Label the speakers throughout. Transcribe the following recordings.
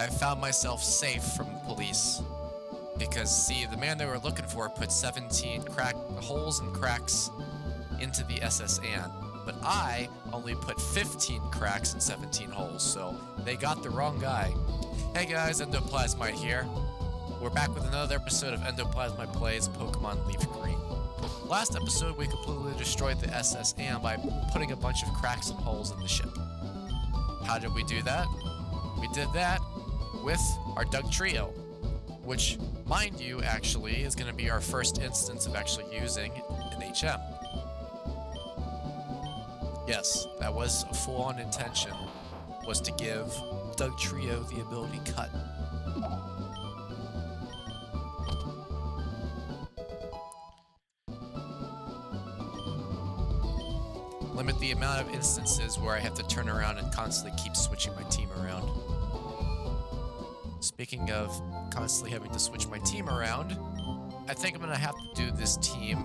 Speaker 1: I found myself safe from police. Because, see, the man they were looking for put 17 holes and cracks into the SS Anne. But I only put 15 cracks and 17 holes, so they got the wrong guy. Hey guys, EndoPlasmite here. We're back with another episode of EndoPlasmite Plays Pokemon LeafGreen. Last episode, we completely destroyed the SS Anne by putting a bunch of cracks and holes in the ship. How did we do that? We did that with our Dugtrio, which, mind you, actually, is going to be our first instance of actually using an HM. Yes, that was a full-on intention, was to give Dugtrio the ability Cut. Limit the amount of instances where I have to turn around and constantly keep switching my team around. Speaking of constantly having to switch my team around, I think I'm going to have to do this team,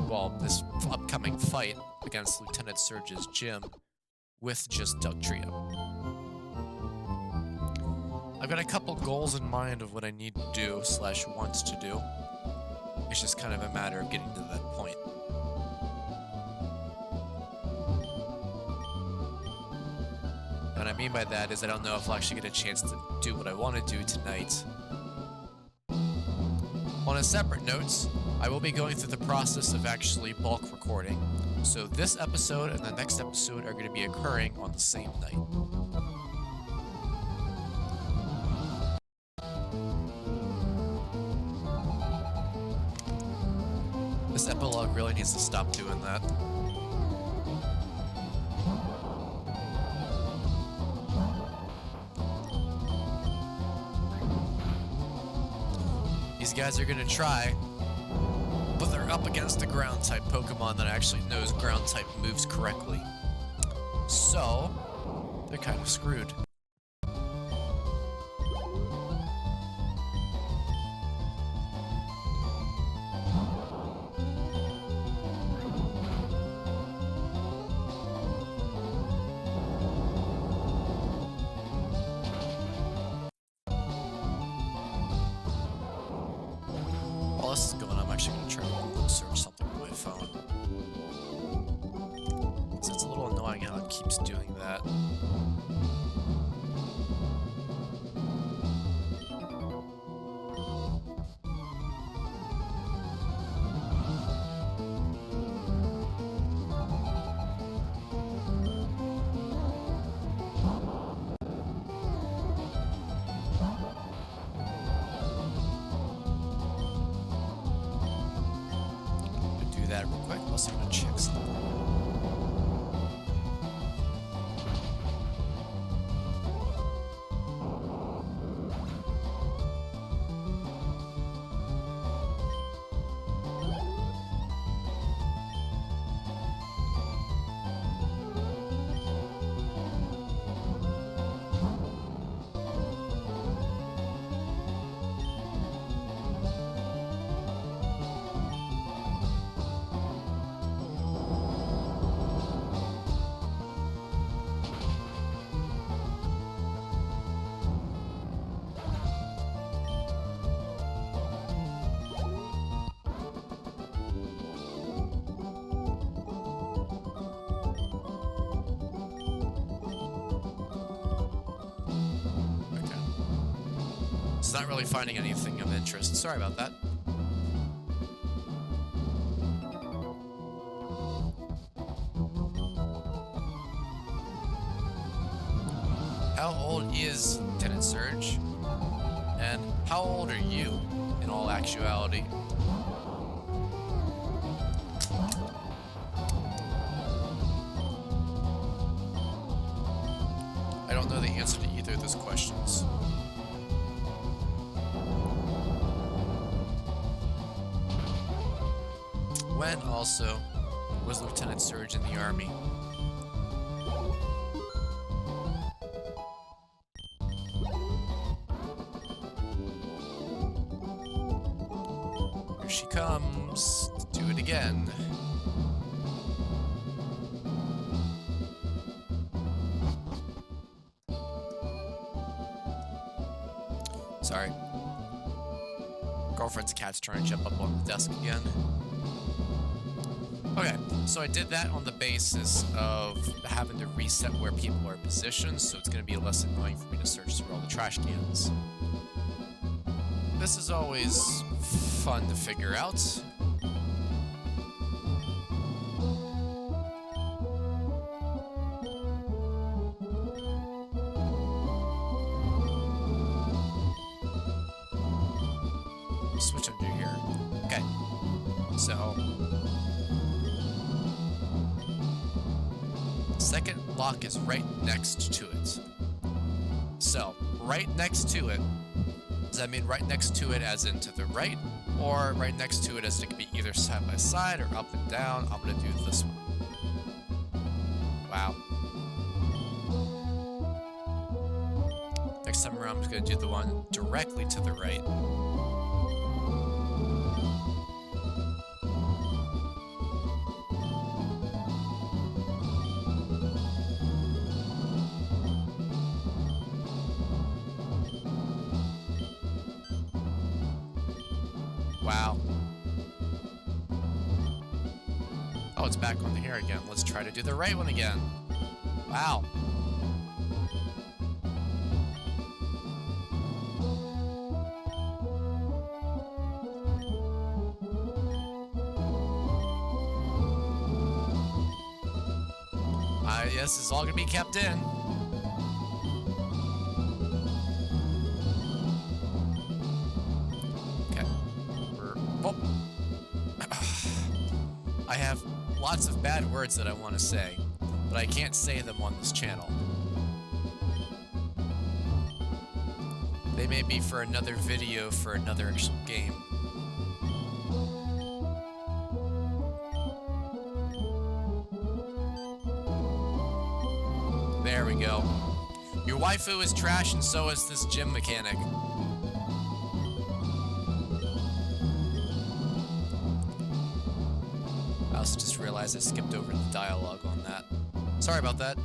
Speaker 1: well, this upcoming fight against Lieutenant Surge's gym with just Dugtrio. I've got a couple goals in mind of what I need to do / wants to do. It's just kind of a matter of getting to that point. What I mean by that is I don't know if I'll actually get a chance to do what I want to do tonight. On a separate note, I will be going through the process of actually bulk recording. So this episode and the next episode are going to be occurring on the same night. This epilogue really needs to stop doing that. These guys are gonna try, but they're up against a ground type Pokemon that actually knows ground type moves correctly. So, they're kind of screwed. While this is going on, I'm actually going to try to Google search something on my phone. Because it's a little annoying how it keeps doing that. That real quick. Also gonna check something. It's not really finding anything of interest. Sorry about that. How old is Lieutenant Surge? And how old are you, in all actuality? I don't know the answer to either of those questions. When, also, was Lieutenant Surge in the Army? Here she comes. Let's do it again. Sorry. Girlfriend's cat's trying to jump up on the desk again. Okay, so I did that on the basis of having to reset where people are positioned, so it's going to be less annoying for me to search through all the trash cans. This is always fun to figure out. Switch under here. Okay, so second lock is right next to it. So right next to it, does that mean right next to it as in to the right, or right next to it as it can be either side by side or up and down? I'm gonna do this one. Wow. Next time around, I'm just gonna do the one directly to the right. Wow. Oh, it's back on here again. Let's try to do the right one again. Wow. Yes, it's all gonna be kept in. I have lots of bad words that I want to say, but I can't say them on this channel. They may be for another video for another game. There we go. Your waifu is trash and so is this gym mechanic. I also just realized I skipped over the dialogue on that. Sorry about that.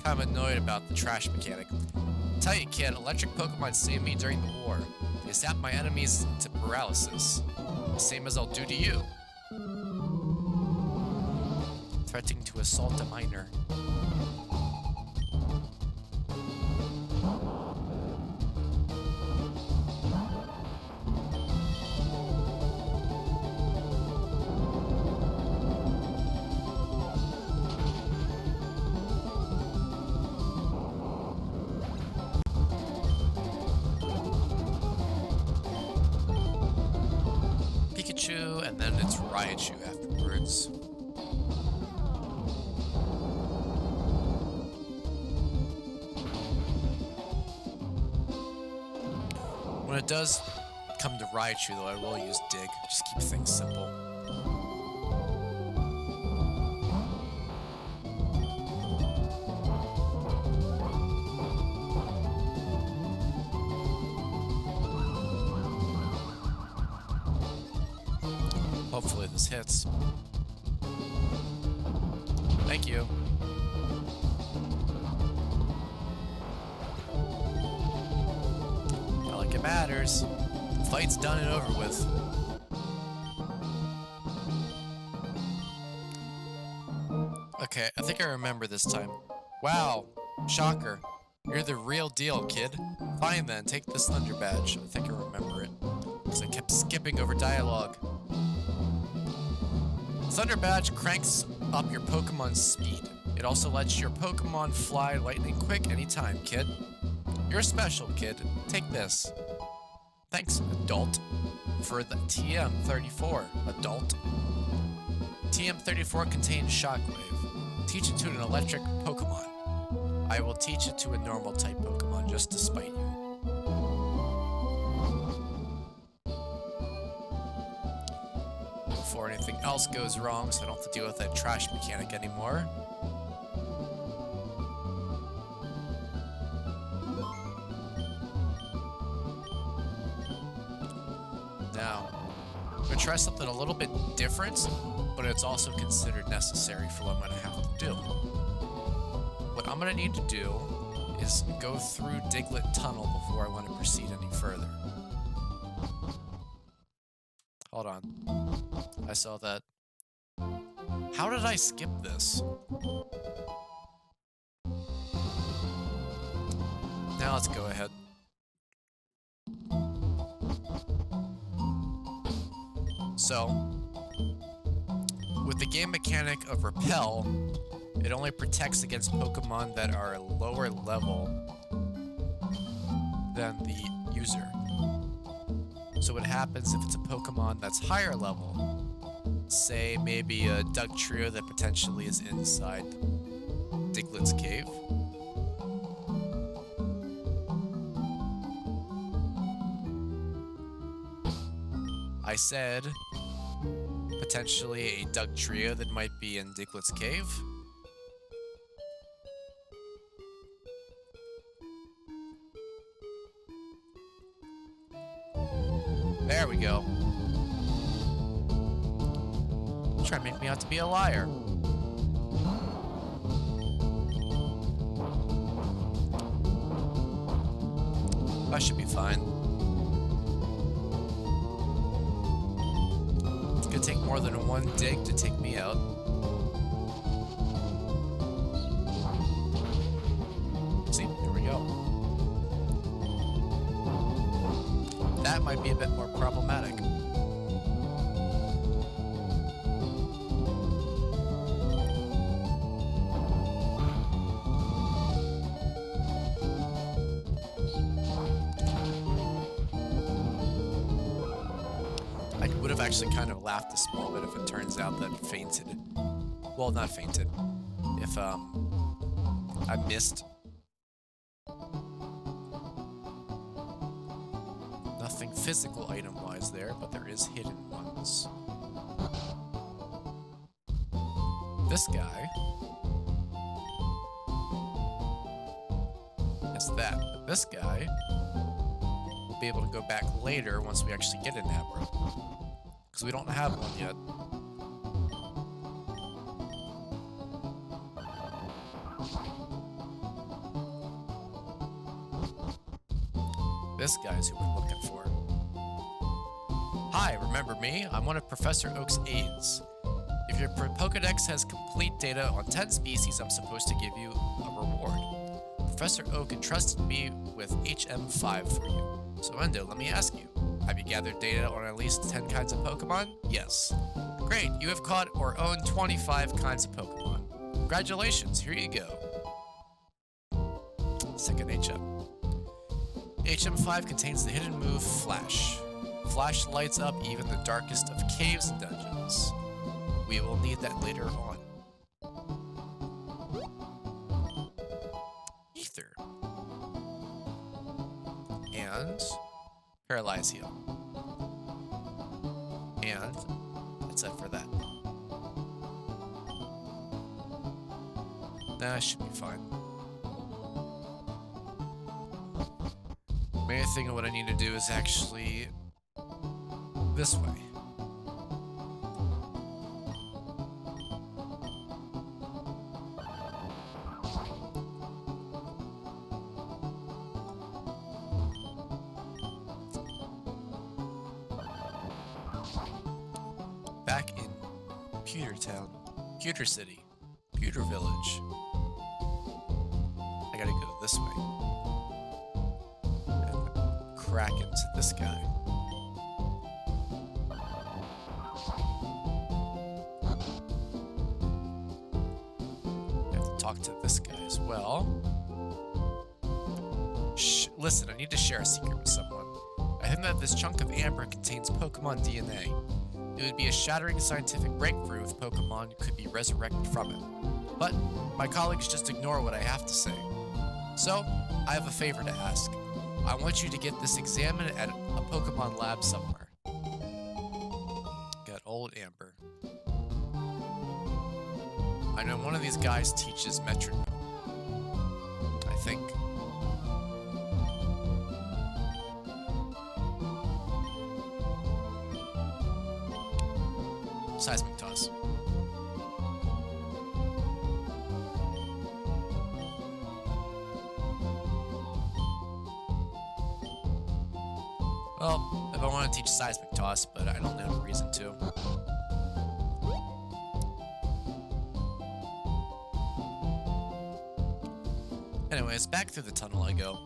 Speaker 1: Kind of annoyed about the trash mechanic. Tell you, kid, electric Pokemon saved me during the war. They zapped my enemies to paralysis. The same as I'll do to you. Threatening to assault a minor. And then it's Raichu afterwards. When it does come to Raichu, though, I will use Dig. Just keep things simple. Hopefully this hits. Thank you. Not like it matters. The fight's done and over with. Okay, I think I remember this time. Wow, shocker. You're the real deal, kid. Fine then, take this Thunder Badge. I think I remember it. Because I kept skipping over dialogue. Thunder Badge cranks up your Pokemon's speed. It also lets your Pokemon fly lightning quick anytime, kid. You're special, kid. Take this. Thanks, adult, for the TM34, adult. TM34 contains Shockwave. Teach it to an electric Pokemon. I will teach it to a normal type Pokemon just to spite you. Before anything else goes wrong, so I don't have to deal with that trash mechanic anymore. Now, I'm going to try something a little bit different, but it's also considered necessary for what I'm going to have to do. What I'm going to need to do is go through Diglett Tunnel before I want to proceed any further. Hold on. I saw that. How did I skip this? Now let's go ahead. So, with the game mechanic of Repel, it only protects against Pokemon that are lower level than the user. So what happens if it's a Pokemon that's higher level, say maybe a Dugtrio that potentially is inside Diglett's cave, I said potentially a Dugtrio that might be in Diglett's cave. There we go. Try to make me out to be a liar. That should be fine. It's gonna take more than one dig to take me out. See, here we go. That might be a bit more problematic. I would have actually kind of laughed a small bit if it turns out that it fainted. Well, not fainted. If, I missed. Nothing physical item-wise there, but there is hidden ones. This guy has that, but this guy will be able to go back later once we actually get an Abra. Because we don't have one yet. This guy's who we're looking for. Hi, remember me? I'm one of Professor Oak's aides. If your Pokedex has complete data on 10 species, I'm supposed to give you a reward. Professor Oak entrusted me with HM5 for you. So Endo, let me ask you, have you gathered data on at least 10 kinds of Pokemon? Yes. Great, you have caught or owned 25 kinds of Pokemon. Congratulations, here you go. Second HM. HM5 contains the hidden move Flash. Flash lights up even the darkest of caves and dungeons. We will need that later on. Ether. And Paralyze Heal. And that's it for that. That should be fine. Main thing of what I need to do is actually this way. Back in Pewter Town, Pewter City, Pewter Village. I gotta go this way. Crack into this guy. I have to talk to this guy as well. Listen, I need to share a secret with someone. I think that this chunk of amber contains Pokemon DNA. It would be a shattering scientific breakthrough if Pokemon could be resurrected from it. But my colleagues just ignore what I have to say. So, I have a favor to ask. I want you to get this examined at a Pokemon lab somewhere. Got old Amber. I know one of these guys teaches metronome. I think. Seismic toss. Well, if I want to teach seismic toss, but I don't know the reason to. Anyways, back through the tunnel I go.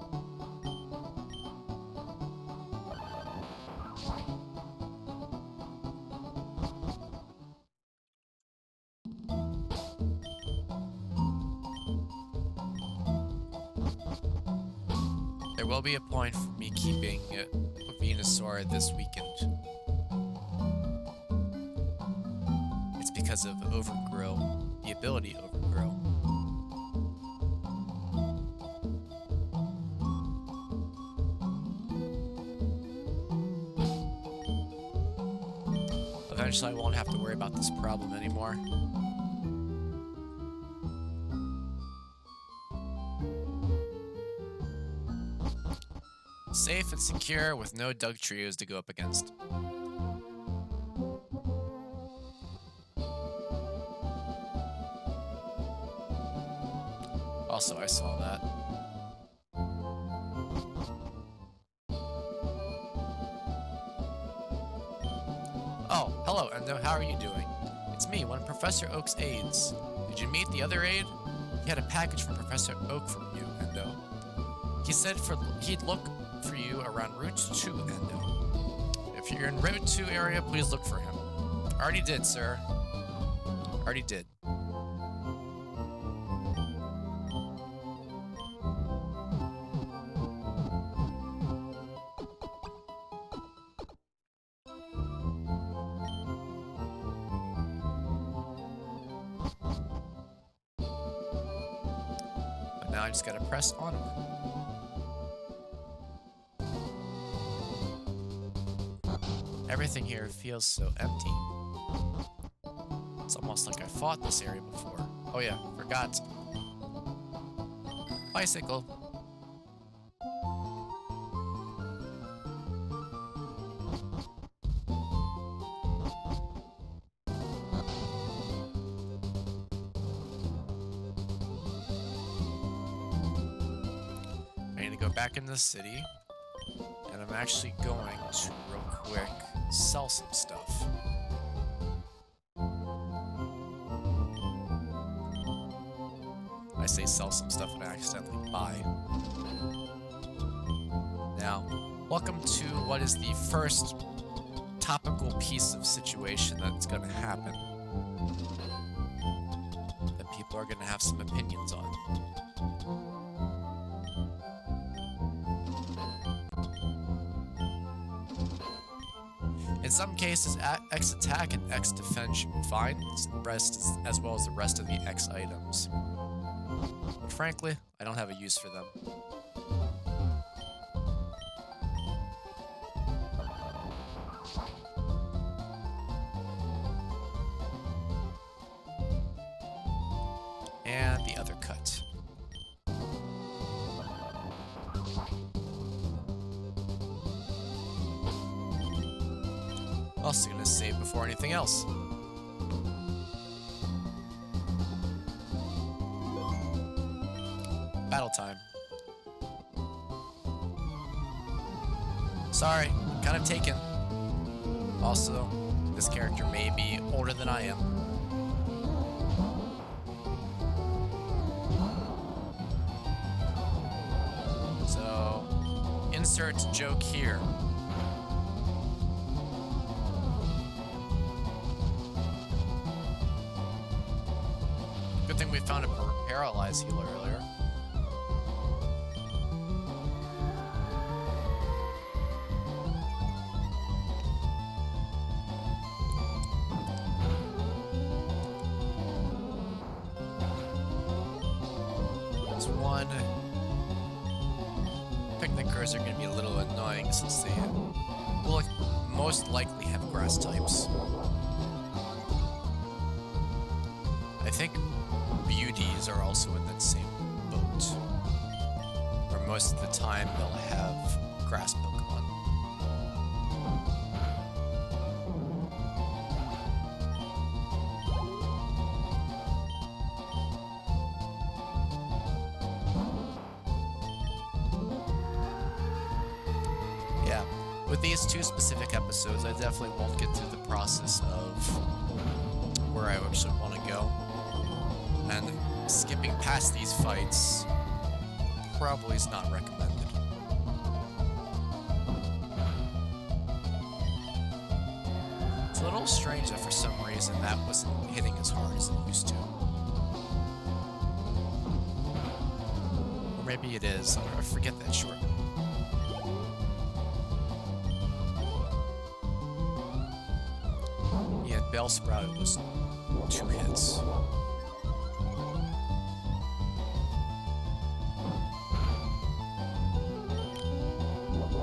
Speaker 1: There will be a point for me keeping a Venusaur this weekend. It's because of overgrow, the ability to overgrow. Eventually I won't have to worry about this problem anymore. Safe and secure with no dug trios to go up against. Also, I saw that. Oh, hello, Endo. How are you doing? It's me, one of Professor Oak's aides. Did you meet the other aide? He had a package from Professor Oak from you, Endo. He said he'd look for you around Route 2, Endo. If you're in Route 2 area, please look for him. Already did, sir. Already did. But now I just gotta press onward. Everything here feels so empty. It's almost like I fought this area before. Oh yeah, forgot. Bicycle. I need to go back in the city, and I'm actually going to real quick sell some stuff. I say sell some stuff and I accidentally buy. Now, welcome to what is the first topical piece of situation that's going to happen that people are going to have some opinions on. In some cases, X attack and X defense should be fine, as well as the rest of the X items. But frankly, I don't have a use for them. And the other cut. Also gonna save before anything else. Battle time. Sorry, kind of taken. Also, this character may be older than I am. So, insert joke here. Good thing we found a paralyzed healer earlier. There's one. Picnickers are going to be a little annoying since they will most likely have grass types. I think beauties are also in that same boat, where most of the time they'll have grass Pokemon. Yeah, with these two specific episodes, I definitely won't get through the process of where I actually want to go. And skipping past these fights probably is not recommended. It's a little strange that for some reason that wasn't hitting as hard as it used to. Or maybe it is. I forget that short. Yeah, Bellsprout was 2 hits.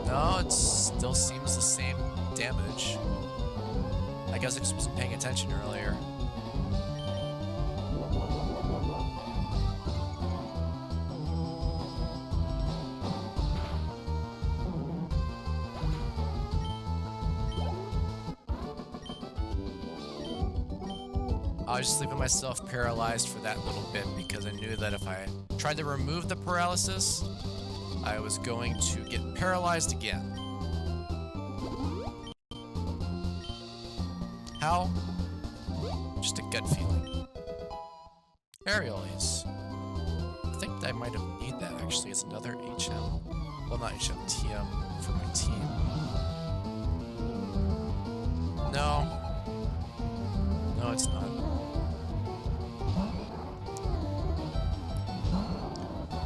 Speaker 1: No, it still seems the same damage. I guess I just wasn't paying attention earlier. I was just leaving myself paralyzed for that little bit because I knew that if I tried to remove the paralysis, I was going to get paralyzed again. How? Just a gut feeling. Aerial Ace. I think I might have need that actually as another HM. Well, not HM, TM for my team. No. No, it's not.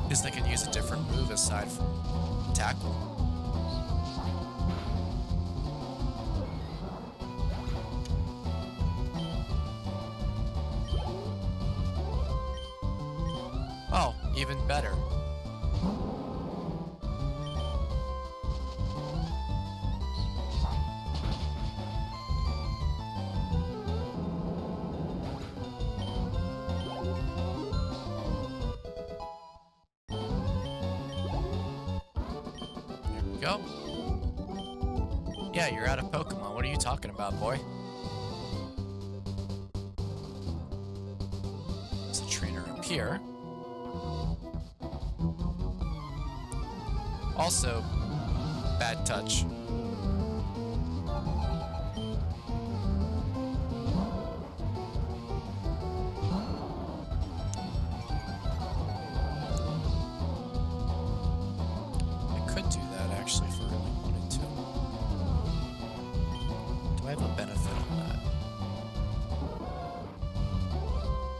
Speaker 1: Because I can use a different move aside from tackle. Oh, even better. Go. Yeah, you're out of Pokemon. What are you talking about, boy? There's a trainer up here. Also, bad touch.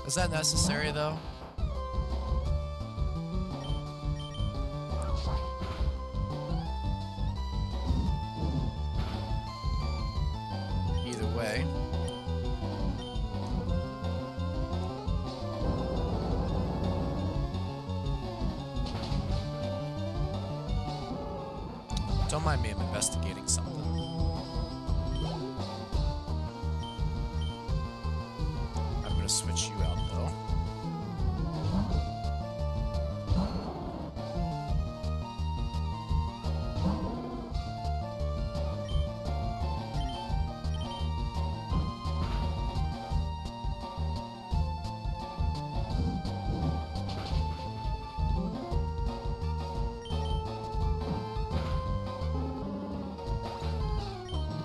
Speaker 1: Is that necessary, though? Either way. Don't mind me, I'm investigating something. I'm gonna switch you out, though.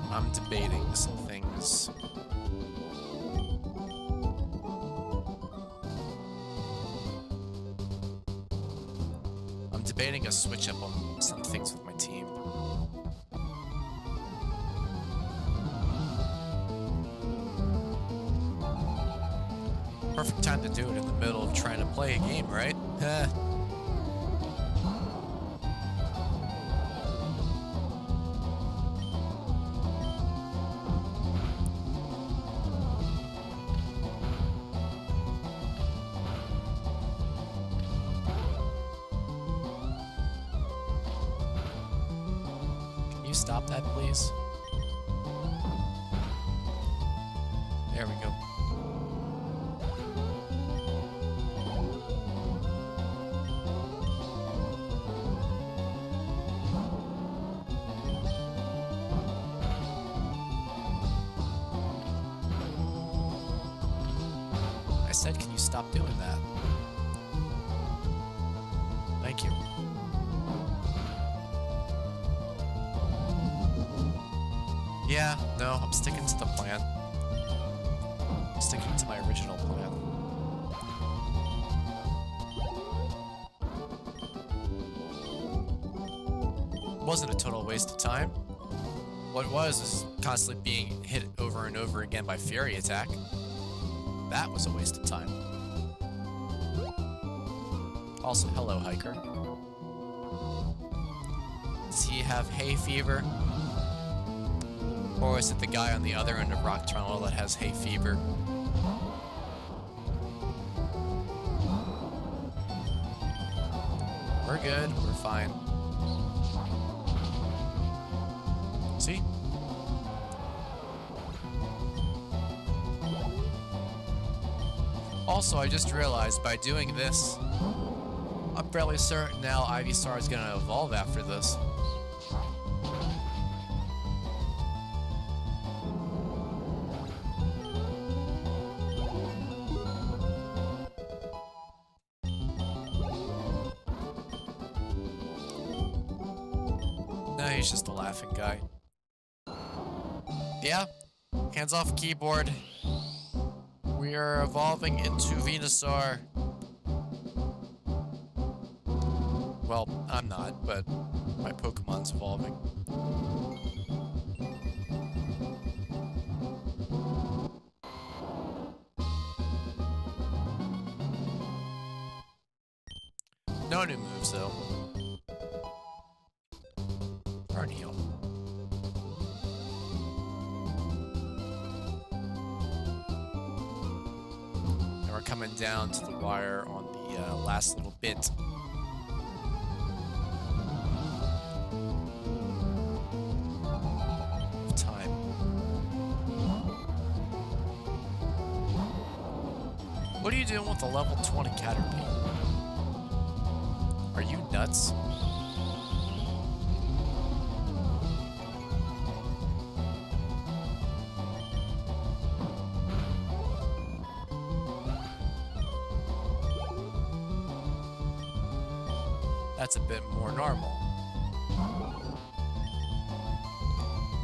Speaker 1: I'm debating some things. I'm debating a switch up on some things with my team. Perfect time to do it in the middle of trying to play a game, right? Stop that, please. There we go. I said, can you stop doing that? Thank you. Yeah, no, I'm sticking to the plan. I'm sticking to my original plan. Wasn't a total waste of time. What it was constantly being hit over and over again by Fury Attack. That was a waste of time. Also, hello, hiker. Does he have hay fever? Or is it the guy on the other end of Rock Tunnel that has hay fever? We're good, we're fine. See? Also, I just realized by doing this, I'm fairly certain now Ivysaur is gonna evolve after this. No, he's just a laughing guy. Yeah, hands off keyboard. We are evolving into Venusaur. Well, I'm not, but my Pokemon's evolving. No new moves, though. Burn Heal. And we're coming down to the wire on the last little bit. Of time. What are you doing with a level 20 Caterpie? Are you nuts? That's a bit more normal.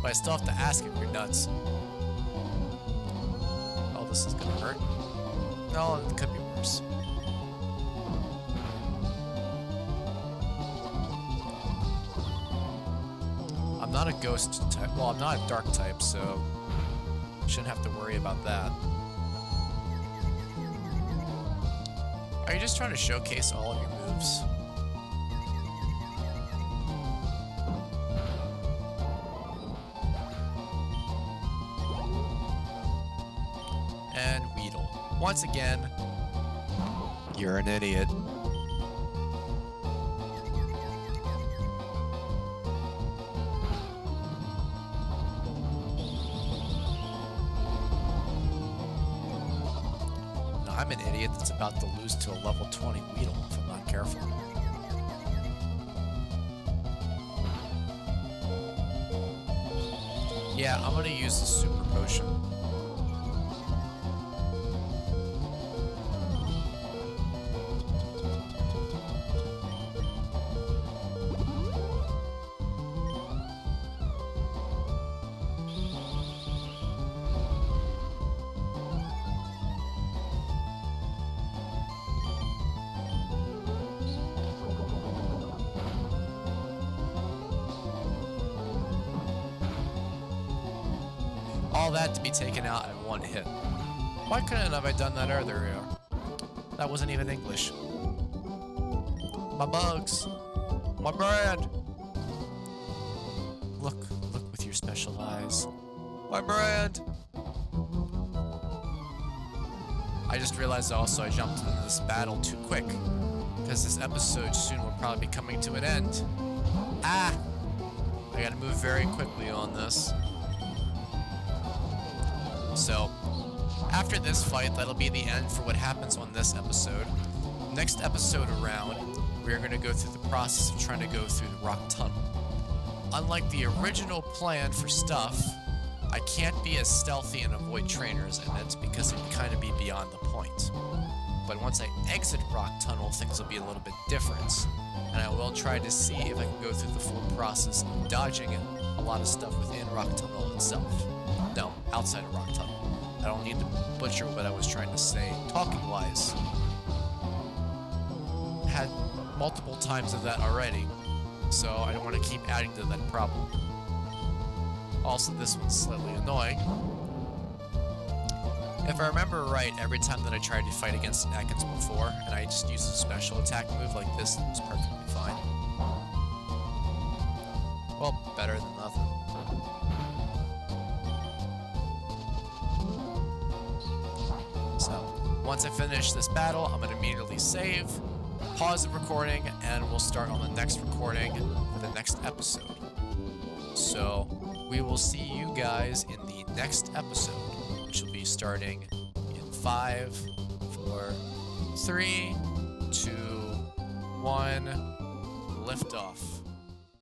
Speaker 1: But I still have to ask if you're nuts. Oh, this is gonna hurt. No, it could be worse. I'm not a ghost type. Well, I'm not a dark type, so shouldn't have to worry about that. Are you just trying to showcase all of your moves? And Weedle. Once again, you're an idiot. I'm an idiot that's about to lose to a level 20 Weedle if I'm not careful. Yeah, I'm gonna use the Super Potion. All that to be taken out in one hit. Why couldn't have I done that earlier? That wasn't even English. My bugs. My brand. Look with your special eyes. My brand. I just realized also I jumped into this battle too quick, because this episode soon will probably be coming to an end. Ah! I gotta move very quickly on this. So, after this fight, that'll be the end for what happens on this episode. Next episode around, we're going to go through the process of trying to go through the Rock Tunnel. Unlike the original plan for Stuff, I can't be as stealthy and avoid trainers, and that's because it'd kind of be beyond the point. But once I exit Rock Tunnel, things will be a little bit different, and I will try to see if I can go through the full process of dodging a a lot of stuff within Rock Tunnel itself. No, outside of Rock Tunnel. I don't need to butcher what I was trying to say talking-wise. Had multiple times of that already, so I don't want to keep adding to that problem. Also, this one's slightly annoying. If I remember right, every time that I tried to fight against an Ekans before, and I just used a special attack move like this, it was perfectly fine. Well, better than nothing. So, once I finish this battle, I'm going to immediately save, pause the recording, and we'll start on the next recording for the next episode. So, we will see you guys in the next episode, which will be starting in 5, 4, 3, 2, 1, lift off.